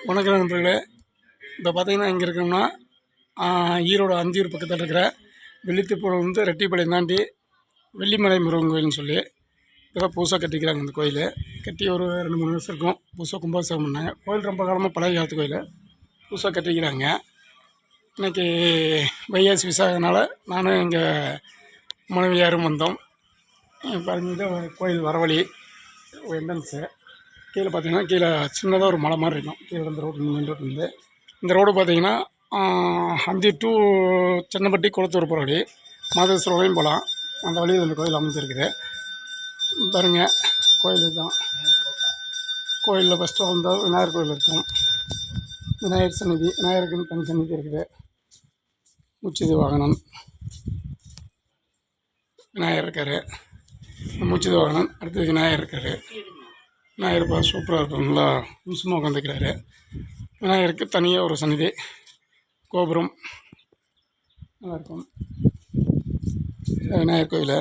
வணக்கம் நண்பர்களே. இப்போ பார்த்தீங்கன்னா இங்கே இருக்கோம்னா ஈரோடு அந்தியூர் பக்கத்தில் இருக்கிற வெள்ளித்திருப்பூர் வந்து ரெட்டிப்பாளையம் தாண்டி வெள்ளிமலை முருகன் கோயில்னு சொல்லி இப்போ புதுசாக கட்டிக்கிறாங்க. இந்த கோயில் கட்டி ஒரு 2-3 வருஷம் இருக்கும். புதுசாக கும்பாபிஷேகம் பண்ணாங்க. கோயில் ரொம்ப காலமாக பழைய காலத்து கோயில் புதுசாக கட்டிக்கிறாங்க. இன்றைக்கி வைகாசி விசாகனால நானும் எங்கள் மனைவியாரும் வந்தோம். பாருங்க, கோயில் வரவழி என்ட்ரன்ஸு. கீழே பார்த்தீங்கன்னா கீழே சின்னதாக ஒரு மலை மாதிரி இருக்கும். கீழே இந்த ரோடு மெயின் ரோடு வந்து இந்த ரோடு பார்த்தீங்கன்னா அந்தியூர் டு சென்னப்பட்டி குளத்தூர் போகிற வழி மாதேஸ்வரம் வரையும் போகலாம். அந்த வழியில் இந்த கோயில் அமைஞ்சிருக்குது. பாருங்க, கோயில் தான். கோயிலில் ஃபஸ்ட்டு வந்தால் விநாயகர் கோயில் இருக்கும். விநாயகர் சந்நிதி, விநாயகருக்குன்னு தனி சந்நிதி இருக்குது. முச்சிது வாகனம் விநாயகர் இருக்கார். முச்சிது வாகனம் அடுத்தது விநாயகர் இருக்கார். விநாயகர் பார்த்து சூப்பராக இருக்கும். நல்லா நிமிஷமாக உட்காந்துக்கிறாரு. விநாயகருக்கு தனியாக ஒரு சந்நிதி, கோபுரம் நல்லாயிருக்கும். விநாயகர் கோயில்.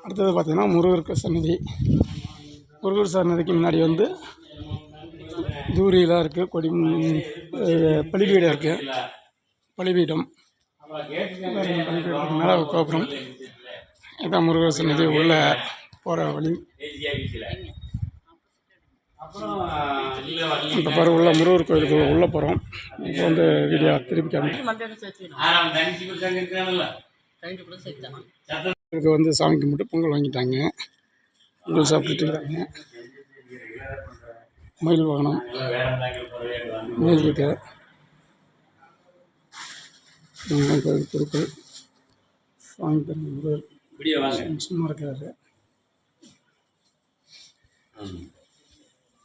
அடுத்தது பார்த்திங்கன்னா முருகருக்கு சந்நிதி. முருகர் சந்நிதிக்கு முன்னாடி வந்து தூரியெலாம் இருக்குது. கொடி பலிபீடம் இருக்குது. பலிபீடம் பலிபீடத்துக்கு மேலே கோபுரம். இதுதான் முருகர் சந்நிதி உள்ள போகிற வழி. இப்போ பாரு, உள்ள முருகர் கோயிலுக்கு உள்ளே போகிறோம். இப்போ வந்து வீடியோ திருப்பி இதுக்கு வந்து சாமி கும்பிட்டு பொங்கல் வாங்கிட்டாங்க. பொங்கல் சாப்பிட்டுட்டு இருக்காங்க. மயில் வாகனம் மயில் இருக்கு. கோயில் பொருட்கள் சாமி முருகர் சும்மா இருக்காரு.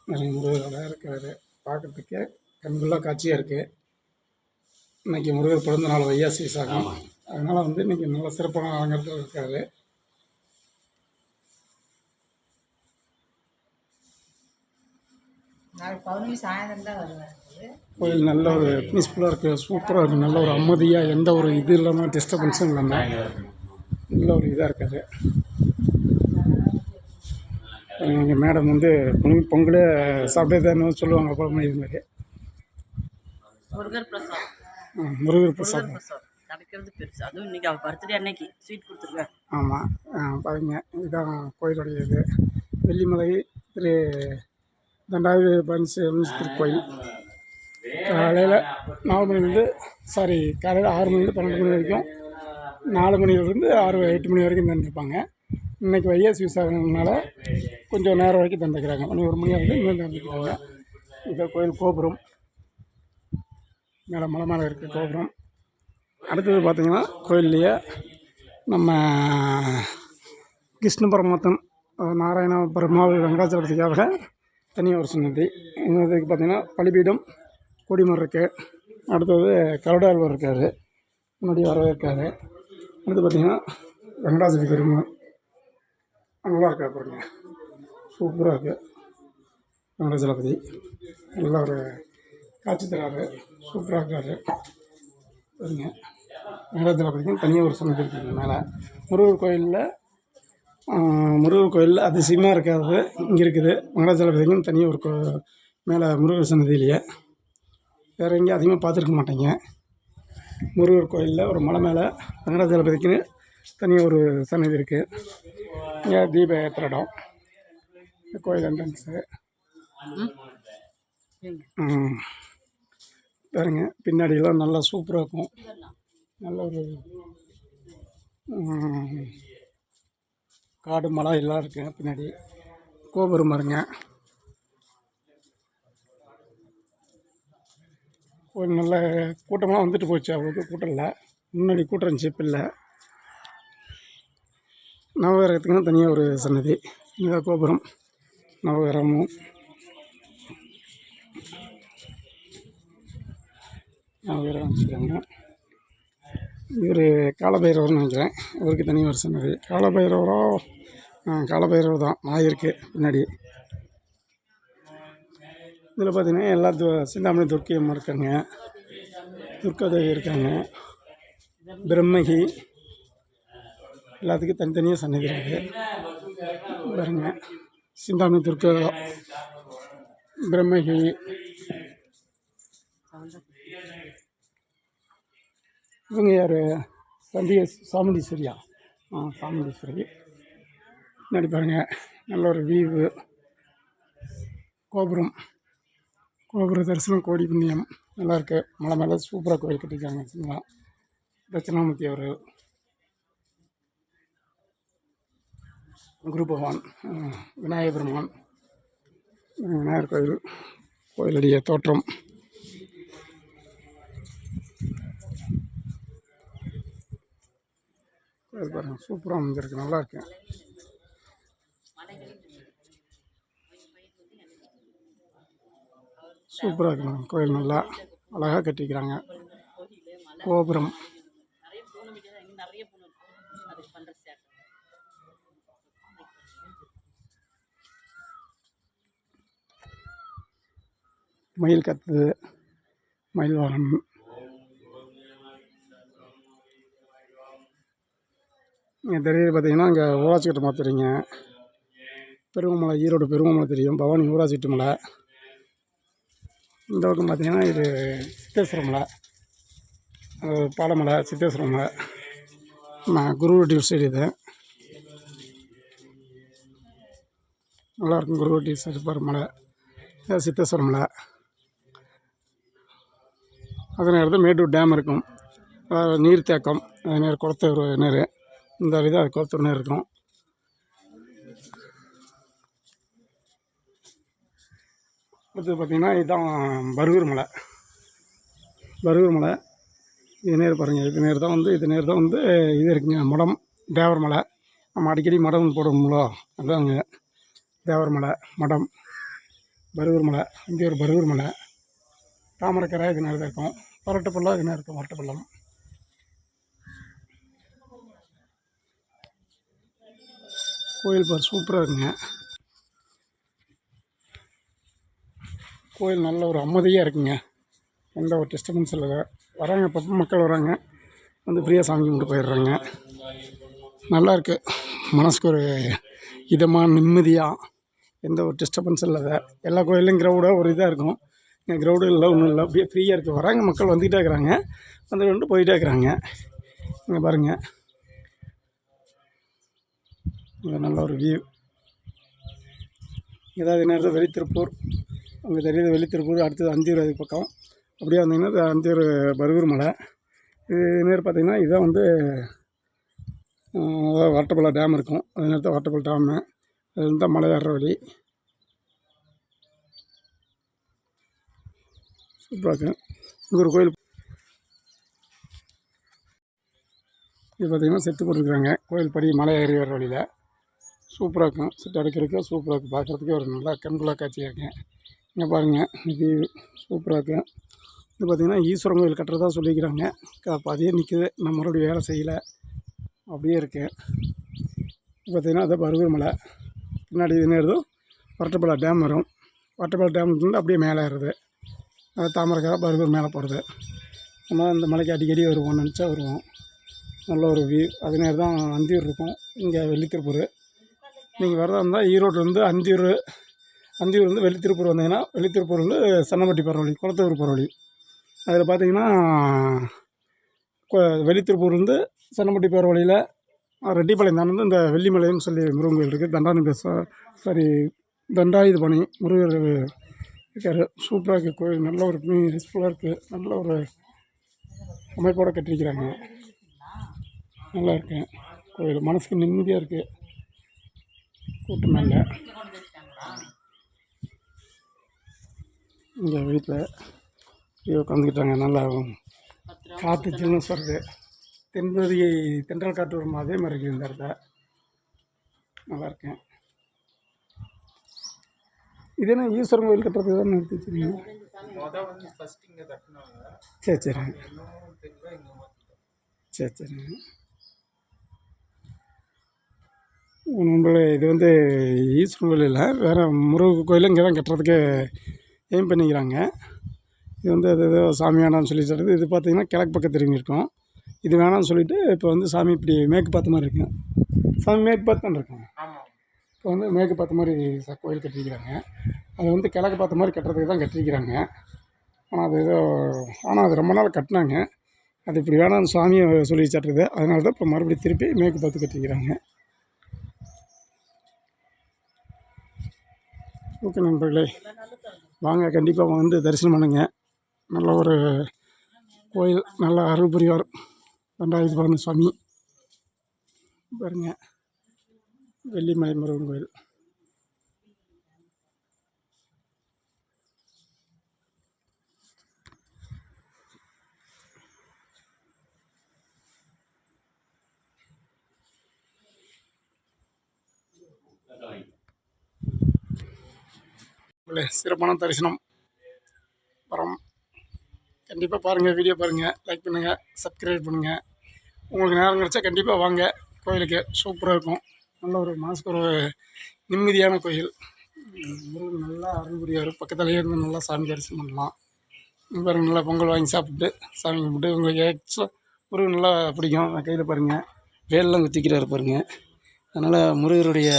நிறைய முருகர்களாக இருக்காரு. பார்க்குறதுக்கு கண்கொள்ளா காட்சியாக இருக்குது. இன்றைக்கி முருகர் பிறந்த நாள் வைகாசி விசாகம். அதனால் வந்து இன்றைக்கி நல்ல சிறப்பான அலங்காரத்தில் இருக்காரு. கோயில் நல்ல ஒரு பீஸ்ஃபுல்லாக இருக்குது. சூப்பராக இருக்குது. நல்ல ஒரு அமைதியாக, எந்த ஒரு இது இல்லாமல், டிஸ்டர்பன்ஸும் இல்லாமல் நல்ல ஒரு இதாக இருக்காது. எங்கள் மேடம் வந்து பொங்கலே சாப்பிட்டே சொல்லுவாங்க. குழம்பு இது மாதிரி முருகர் பிரசாத் கிடைக்கிறது பெருசு. அதுவும் இன்றைக்கி அவர் பர்த்டே அன்னைக்கு ஸ்வீட் கொடுத்துருக்காரு. ஆமாம், பாருங்க, இதுதான் கோயிலுடைய இது. வெள்ளிமலை திரு தண்டாயுத திருக்கோயில். காலையில் 4 மணிலேருந்து காலையில் 6 மணிலேருந்து 12 மணி வரைக்கும், 4 மணிலேருந்து 8 மணி வரைக்கும் தந்துருப்பாங்க. இன்றைக்கி வைகாசி விசாகனால கொஞ்சம் நேரம் வரைக்கும் தந்துக்கிறாங்க. 1 மணி வரைக்கும் இன்னும் தந்துக்கிறாங்க. இந்த கோயில் கோபுரம் மேலே மலை மேலே இருக்குது கோபுரம். அடுத்தது பார்த்திங்கன்னா கோயில்லையே நம்ம கிருஷ்ண பரமாத்மன் நாராயண பெருமாள் வெங்கடாச்சலபதிக்காக தனியாக ஒரு சன்னதி. இதுக்கு பார்த்திங்கன்னா பலிபீடம், கொடிமரம் இருக்குது. அடுத்தது கருடாழ்வார் இருக்கார், முன்னாடி வரவேற்காரு. அடுத்து பார்த்திங்கன்னா வெங்கடாச்சலபதி பெருமாள் நல்லா இருக்கார். பாருங்க, சூப்பராக இருக்குது. வெங்கடாச்சலபதி நல்ல ஒரு காட்சி தராரு. சூப்பராக இருக்கார். பாருங்க, வெங்கடாச்சலபதிக்கும் தனியாக ஒரு சன்னதி இருக்குது மேலே. முருகர் கோயிலில் அதிசயமாக இருக்காது இங்கே இருக்குது. வெங்கடாச்சலபதிக்கும் தனியாக ஒரு மேலே முருகர் சன்னதியிலேயே வேறு எங்கேயும் அதிகமாக பார்த்துருக்க மாட்டேங்க. முருகர் கோயிலில் ஒரு மலை மேலே வெங்கடாச்சலபதிக்குன்னு தனியாக ஒரு சன்னதி இருக்குது. இங்கே தீப ஏற்றுற இடம். கோயில் என்ட்ரன்ஸு பாருங்க. பின்னாடியெல்லாம் நல்லா சூப்பராக இருக்கும். நல்ல ஒரு காடு மலை எல்லாம் இருக்குது. பின்னாடி கோபுரம் பாருங்க. ஒரு நல்ல கூட்டமாக வந்துட்டு போச்சு. அவ்வளோக்கு கூட்டம் இல்லை. முன்னாடி கூட்டம் இருந்துச்சு, இப்போ இல்லை. நவகிரகத்துக்குன்னு தனியாக ஒரு சன்னதி. இந்த கோபுரம் நவகிரகமும் நவகிரகம் வச்சுருக்காங்க. இவர் காலபைரவர்னு நினைக்கிறேன். இவருக்கு தனியாக ஒரு சன்னதி. காலபைரவர் தான். நாய் இருக்குது பின்னாடி. இதில் பார்த்திங்கன்னா எல்லா சிந்தாமணி துர்க்கை அம்மா இருக்காங்க, துர்காதேவி இருக்காங்க, பிரம்மகி, எல்லாத்துக்கும் தனித்தனியாக சன்னதி இருக்குது. பாருங்க, சிந்தாமணி துர்க்கா பிரம்மகிரி, இவங்க யார்? சாமுண்டீஸ்வரியா? சாமுண்டீஸ்வரி. முன்னாடி பாருங்கள், நல்ல ஒரு வியூவு, கோபுரம் தரிசனம் கோடி புண்ணியம். நல்லாயிருக்கு. மலை மேலே சூப்பராக கோயில் கட்டியிருக்காங்க. வச்சுங்களா, தட்சிணாமூர்த்தி அவர், குரு பகவான், விநாயகர் பெருமான், விநாயகர் கோயிலுடைய தோற்றம். கோயில் பாருங்கள், சூப்பராக அமைஞ்சிருக்கு. நல்லாயிருக்கு. சூப்பராக இருக்கு மேடம். கோயில் நல்லா அழகாக கட்டிக்கிறாங்க. கோபுரம் மயில் கத்துது, மயில் வாகனம். நீங்கள் தெரியுது பார்த்தீங்கன்னா, அங்கே ஊராட்சி கிட்ட மாற்றுறீங்க. பெருவமலை, ஈரோடு பெருவமலை தெரியும், பவானி ஊராட்சி மலை. இந்த பக்கம் பார்த்தீங்கன்னா இது சித்தேஸ்வர மலை, பாலமலை, சித்தேஸ்வர மலை. குருவட்டி சைடு இது நல்லாயிருக்கும். குருவட்டி சைடு பாரு மலை, சித்தேஸ்வர மலை. அதே நேரத்தில் மேட்டூர் டேம் இருக்கும், நீர்த்தேக்கம். அதே நேரம் குளத்தூர் நீர், இந்த விதம் அது குளத்தூர் நீர் இருக்கும். அடுத்து பார்த்திங்கன்னா இதுதான் பருகூர் மலை. இது நேர் பாருங்கள். இது நேர் தான் வந்து இது இருக்குங்க, மடம் தேவர் மலை. நம்ம அடிக்கடி மடம் போடுவோம்ல, அதுதாங்க தேவர் மலை, மடம், பருகூர் மலை. இங்கே ஒரு பருகூர் மலை. தாமரைக்கரை இது நேரம் தான் இருக்கும். வரட்டுப்பள்ளம் இது நேரம் இருக்கும், வரட்டுப்பள்ளம். கோயில் பார் சூப்பராக இருக்குங்க. கோயில் நல்ல ஒரு அமைதியாக இருக்குங்க. எந்த ஒரு டிஸ்டர்பன்ஸ் இல்லை. வராங்க, அப்பப்போ மக்கள் வராங்க, வந்து ஃப்ரீயாக சாமி கும்பிட்டு போயிடுறாங்க. நல்லாயிருக்கு. மனசுக்கு ஒரு இதமாக, நிம்மதியாக, எந்த ஒரு டிஸ்டர்பன்ஸ் இல்லாத. எல்லா கோயிலையும் க்ரௌடாக ஒரு இதாக இருக்கும். இங்கே க்ரௌடு இல்லை, ஒன்றும் இல்லை. அப்படியே ஃப்ரீயாக இருக்குது. வராங்க மக்கள், வந்துகிட்டே இருக்கிறாங்க, வந்து போயிட்டே இருக்கிறாங்க. இங்கே பாருங்கள், இங்கே நல்ல ஒரு வியூ. ஏதாவது நேரத்தில் வெளித்திருப்பூர், அங்கே தெரியுது வெளித்திருப்பூர். அடுத்தது அந்தியூர், அதுக்கு பக்கம் அப்படியே வந்தீங்கன்னா அந்தியூர் பருகூர் மலை. இது நேரம் பார்த்திங்கன்னா இதுதான் வந்து வரட்டுப்பள்ளம் டேம் இருக்கும். அது நேரத்தில் வரட்டுப்பள்ளம் டேமு, அது வந்து மலை ஏறுற வழி. சூப்பராக இருக்கும். இங்கே ஒரு கோயில், இது பார்த்திங்கன்னா செட்டு போட்டுருக்குறாங்க. கோயில் படி மலை ஏறி வர வழியில் சூப்பராக இருக்கும். செட்டு அடைக்கிறதுக்கு சூப்பராக இருக்கும். பார்க்குறதுக்கு ஒரு நல்லா கண்குள்ளா காட்சியாக இருக்கேன். இங்கே பாருங்கள், இது சூப்பராக இருக்கும். இது பார்த்திங்கன்னா ஈஸ்வரன் கோயில் கட்டுறதா சொல்லிக்கிறாங்க. அப்போ அதே நிற்குது, நம்ம மறுபடியும் வேலை செய்யலை, அப்படியே இருக்குது. இது பார்த்திங்கன்னா அது பருகூர் மலை. பின்னாடி இது நேரம் வரட்டுப்பள்ளம் டேம் வரும். வரட்டுப்பள்ளம் டேமுக்கு அப்படியே மேலே ஏறுது. அது தாமரைக்கரை பருகூர் மேலே போகிறது. நம்ம இந்த மலைக்கு அடிக்கடி வருவோம், நினச்சா வருவோம். நல்ல ஒரு வியூ. அது நேரம் தான் அந்தியூர் இருக்கும். இங்கே வெள்ளித்திருப்பூர். நீங்கள் வரதா இருந்தால் ஈரோட்டிலேருந்து அந்தியூர் வந்து வெள்ளித்திருப்பூர் வந்தீங்கன்னா, வெள்ளித்திருப்பூர் வந்து சன்னப்பட்டி போகிற வழி, குளத்தூர் போகிற வழி. அதில் பார்த்தீங்கன்னா வெள்ளித்திருப்பூர்லேருந்து சன்னப்பட்டி போகிற வழியில் ரெட்டிப்பாளையம் தானே இந்த வெள்ளிமலைன்னு சொல்லி முருகன் கோயில் இருக்குது. தண்டாயுதபாணி முருகர் இருக்கார். சூப்பராக இருக்குது கோயில். நல்ல ஒரு பீஸ்ஃபுல்லாக இருக்குது. நல்ல ஒரு அமைப்போடு கட்டியிருக்கிறாங்க. நல்லா இருக்கு கோயில். மனசுக்கு நிம்மதியாக இருக்குது. கூட்டம் இல்லை. இங்கே வீட்டில் உட்காந்துக்கிட்டாங்க. நல்லா காற்று சில்னஸ் வருது. தென்றல் காற்று வரும், அதே மாதிரி இருக்குது இந்த இடத்த. நல்லாயிருக்கேன். இது என்ன ஈஸ்வரன் கோயில் கட்டுறது தான் நிறுத்தி வச்சுருக்கீங்க? சரி. நம்மள இது வந்து ஈஸ்வரன் கோயில் இல்லை, வேறு முருகன் கோயில் இங்கே தான் கட்டுறதுக்கு எய்ம் பண்ணிக்கிறாங்க. இது வந்து அது ஏதோ சாமி வேணாம்னு சொல்லி சொல்கிறது. இது பார்த்திங்கன்னா கிழக்கு பக்கம் திரும்பி இருக்கும். இது வேணாம்னு சொல்லிவிட்டு இப்போ வந்து சாமி இப்படி மேற்கு பார்த்த மாதிரி இருக்கும். சாமி மேற்கு பார்த்து தான் இருக்கும். இப்போ வந்து மேற்கு பார்த்த மாதிரி கோயில் கட்டியிருக்கிறாங்க. அது வந்து கிழக்கு பார்த்த மாதிரி கட்டுறதுக்கு தான் கட்டியிருக்கிறாங்க. ஆனால் அது ரொம்ப நாள் கட்டினாங்க. அது இப்படி வேணாம்னு சுவாமியை சொல்லி வச்சாட்டுருது. அதனால தான் இப்போ மறுபடியும் திருப்பி மேற்கு பார்த்து கட்டியிருக்கிறாங்க. ஓகே நண்பர்களே, வாங்க கண்டிப்பாக வந்து தரிசனம் பண்ணுங்க. நல்ல ஒரு கோயில், நல்ல அருள் புரிவார் தண்டாயுதபாணி சுவாமி. பாருங்க, வெள்ளிமலை முருகன் கோயில். சிறப்பான தரிசனம் வரோம். கண்டிப்பாக பாருங்கள், வீடியோ பாருங்கள், லைக் பண்ணுங்கள், சப்ஸ்கிரைப் பண்ணுங்கள். உங்களுக்கு நேரம் கிடச்சா கண்டிப்பாக வாங்க கோயிலுக்கு. சூப்பராக இருக்கும். நல்ல ஒரு மனசுக்கு ஒரு நிம்மதியான கோயில். முருகன் நல்லா அருள் புரியார். பக்கத்துலேயே இருந்து நல்லா சாமி தரிசனம் பண்ணலாம். பாருங்கள், நல்லா பொங்கல் வாங்கி சாப்பிட்டு சாமி கும்பிட்டு உங்களுக்கு ஆக்சுவலாக முருகன் நல்லா பிடிக்கும். கையில் பாருங்கள், வேலெலாம் குத்திக்கிறாரு பாருங்கள். அதனால் முருகருடைய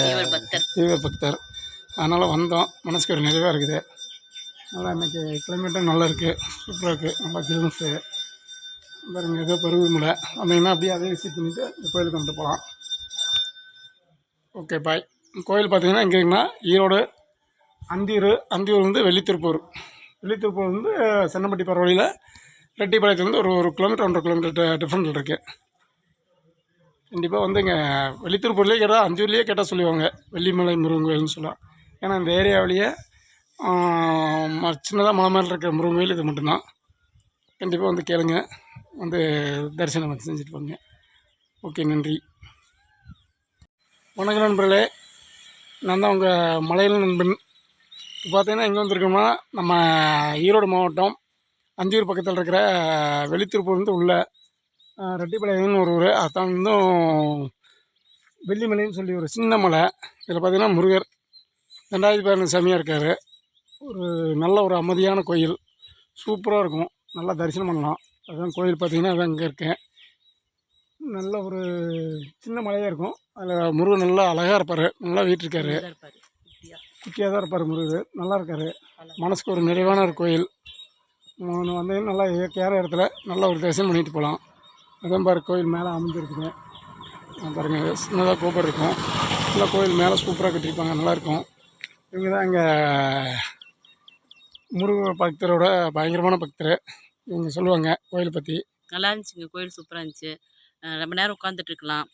தீவிர பக்தர். அதனால் வந்தோம், மனசுக்கு ஒரு நிறைவாக இருக்குது. நல்லா இன்றைக்கி கிளைமேட்டும் நல்லா இருக்குது, சூப்பராக இருக்குது. நல்லா ஜில்னஸு பாருங்கள், ஏதோ பருவமழை வந்தீங்கன்னா அப்படியே அதே விசிட் பண்ணிவிட்டு இந்த கோயிலுக்கு வந்துட்டு போகலாம். Okay bye. கோயில் பார்த்தீங்கன்னா எங்கேங்கன்னா ஈரோடு அந்தியூர் வந்து வெள்ளித்திருப்பூர் வந்து சென்னம்பட்டி போகிற வழியில் ரெட்டிப்பாளையத்துலேருந்து ஒரு கிலோமீட்டர் 1.5 கிலோமீட்டர் டிஃப்ரெண்ட்டில் இருக்குது. கண்டிப்பாக வந்து இங்கே வெள்ளித்திருப்பூர்லேயே கேட்டால் அந்தியூர்லேயே கேட்டால் சொல்லுவாங்க வெள்ளிமலை முருகன் கோயில்னு சொல்லலாம். ஏன்னா இந்த ஏரியாவிலேயே சின்னதாக மலை மேலே இருக்கிற முருகன் கோயில் இது மட்டும்தான். கண்டிப்பாக வந்து கேளுங்க, வந்து தரிசனம் வந்து செஞ்சுட்டு போங்க. ஓகே, நன்றி. வணக்கம் நண்பர்களே, நான் தான் உங்கள் மலையில் நண்பன். இப்போ பார்த்தீங்கன்னா எங்கே வந்திருக்கோம்னா, நம்ம ஈரோடு மாவட்டம் அந்தியூர் பக்கத்தில் இருக்கிற வெள்ளித்திருப்பூர் வந்து உள்ள ரெட்டிப்பாளையம்னு ஒரு ஊர். அதான் இன்னும் வெள்ளிமலைன்னு சொல்லி ஒரு சின்ன மலை. இதில் பார்த்திங்கன்னா முருகர் தண்டாயுதபாணி சாமியாக இருக்கார். ஒரு நல்ல ஒரு அமைதியான கோயில், சூப்பராக இருக்கும். நல்லா தரிசனம் பண்ணலாம். அதுதான் கோயில் பார்த்திங்கன்னா அதான் இங்கே இருக்கேன். நல்ல ஒரு சின்ன மலையாக இருக்கும். அதில் முருகன் நல்லா அழகாக இருப்பார், நல்லா வீட்டிருக்காரு. குட்டியாக தான் இருப்பார் முருகர், நல்லா இருக்கார். மனசுக்கு ஒரு நிறைவான ஒரு கோயில். வந்து நல்லா இயற்கையான இடத்துல நல்ல ஒரு தரிசனம் பண்ணிட்டு போகலாம். அதான் பாரு, கோயில் மேலே அமைஞ்சிருக்குங்க பாருங்கள். சின்னதாக கோபுரம் இருக்கும். நல்லா கோயில் மேலே சூப்பராக கட்டியிருப்பாங்க, நல்லாயிருக்கும். இவங்க தான் இங்கே முருகர் பக்தரோட பயங்கரமான பக்தர். இவங்க சொல்லுவாங்க கோயிலை பற்றி. நல்லா இருந்துச்சுங்க, கோயில் சூப்பராக இருந்துச்சு. ரொம்ப நேரம் உட்காந்துட்டு இருக்கலாம்,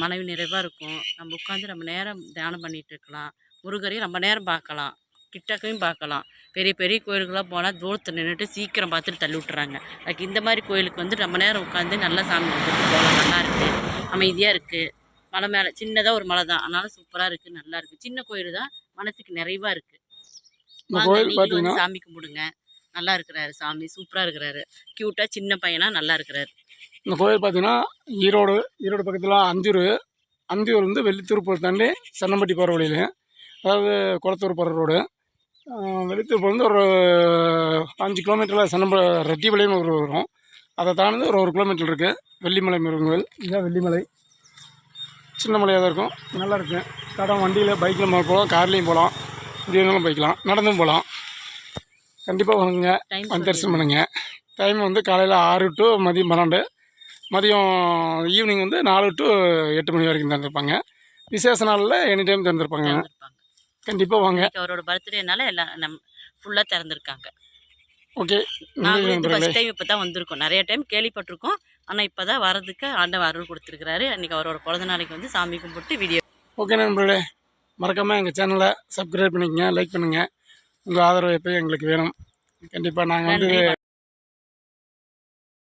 மனைவி நிறைவாக இருக்கும். நம்ம உட்காந்து ரொம்ப நேரம் தியானம் பண்ணிகிட்டு இருக்கலாம். முருகரையும் ரொம்ப நேரம் பார்க்கலாம், கிட்டக்கையும் பார்க்கலாம். பெரிய பெரிய கோயிலுக்கெல்லாம் போனால் தூரத்தில் நின்றுட்டு சீக்கிரம் பார்த்துட்டு தள்ளி விட்டுறாங்க. அதுக்கு இந்த மாதிரி கோயிலுக்கு வந்து ரொம்ப நேரம் உட்காந்து நல்லா சாமி கும்பிட்டு போகலாம். நல்லா இருக்குது, அமைதியாக இருக்குது. மலை மேலே சின்னதாக ஒரு மலை தான், அதனால சூப்பராக இருக்குது, நல்லா இருக்குது. சின்ன கோயில் தான், மனசுக்கு நிறைவாக இருக்குது. வந்து சாமி கும்பிடுங்க. நல்லா இருக்கிறாரு சாமி, சூப்பராக இருக்கிறாரு. க்யூட்டாக சின்ன பையனாக நல்லா இருக்கிறாரு. இந்த கோயில் பார்த்தீங்கன்னா ஈரோடு பக்கத்தில் அந்தியூர் வந்து வெள்ளித்திருப்பூர் தாண்டி சென்னம்பட்டி போகிற வழியில், அதாவது குளத்தூர் போகிற ரோடு. வெள்ளித்திருப்பூர் வந்து ஒரு 5 கிலோமீட்டரில் ரெட்டிப்பாளையம்னு ஒரு வரும். அதை தாண்டி ஒரு கிலோமீட்டர் இருக்குது வெள்ளிமலை முருகன் கோயில். இதுதான் வெள்ளிமலை. சின்ன மலையாக தான் இருக்கும், நல்லா இருக்கும். தடம் வண்டியில் பைக்கில் போகலாம், கார்லேயும் போகலாம், இப்படினாலும் போய்க்கலாம், நடந்தும் போகலாம். கண்டிப்பாக வாங்க, வந்து தரிசனம் பண்ணுங்க. டைம் வந்து காலையில் 6 to மதியம் 12, மதியம் ஈவினிங் வந்து 4 to 8 மணி வரைக்கும் திறந்துருப்பாங்க. விசேஷ நாளில் எனி டைம் திறந்துருப்பாங்க. கண்டிப்பாக வாங்க. அவரோட பர்த்டேனால எல்லாம் ஃபுல்லாக திறந்துருக்காங்க. ஓகே, நாங்கள் ஃபஸ்ட் டைம் இப்போ தான் வந்திருக்கோம். நிறைய டைம் கேள்விப்பட்டிருக்கோம், ஆனால் இப்போ தான் வர்றதுக்கு ஆண்டவர் அருள் கொடுத்துருக்குறாரு. அன்றைக்கி அவரோட பிறந்த நாளைக்கு வந்து சாமி கும்பிட்டு வீடியோ. ஓகே நண்பர்களே, மறக்காமல் எங்கள் சேனலை சப்ஸ்கிரைப் பண்ணிக்கங்க, லைக் பண்ணுங்கள். உங்கள் ஆதரவு எப்போயும் எங்களுக்கு வேணும். கண்டிப்பாக நாங்கள் வந்து